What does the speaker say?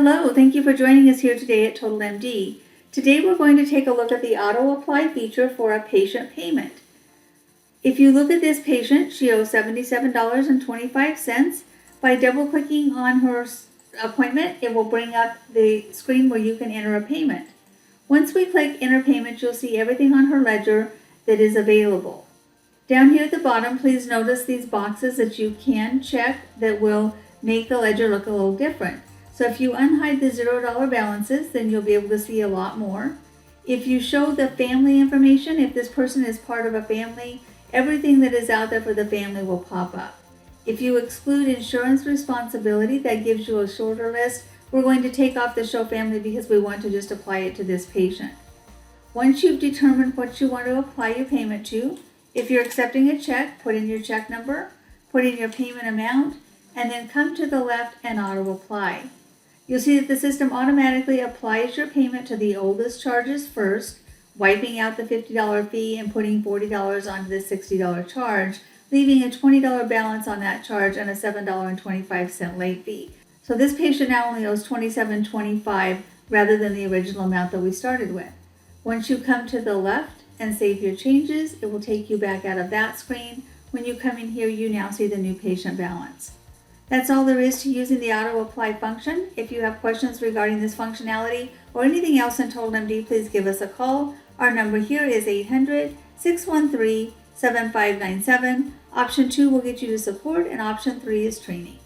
Hello, thank you for joining us here today at TotalMD. Today we're going to take a look at the auto apply feature for a patient payment. If you look at this patient, she owes $77.25. By double clicking on her appointment, it will bring up the screen where you can enter a payment. Once we click enter payment, you'll see everything on her ledger that is available. Down here at the bottom, please notice these boxes that you can check that will make the ledger look a little different. So if you unhide the $0 balances, then you'll be able to see a lot more. If you show the family information, if this person is part of a family, everything that is out there for the family will pop up. If you exclude insurance responsibility, that gives you a shorter list. We're going to take off the show family because we want to just apply it to this patient. Once you've determined what you want to apply your payment to, if you're accepting a check, put in your check number, put in your payment amount, and then come to the left and auto apply. You'll see that the system automatically applies your payment to the oldest charges first, wiping out the $50 fee and putting $40 onto the $60 charge, leaving a $20 balance on that charge and a $7.25 late fee. So this patient now only owes $27.25 rather than the original amount that we started with. Once you come to the left and save your changes, it will take you back out of that screen. When you come in here, you now see the new patient balance. That's all there is to using the auto apply function. If you have questions regarding this functionality or anything else in TotalMD, please give us a call. Our number here is 800-613-7597. Option 2 will get you to support, and option 3 is training.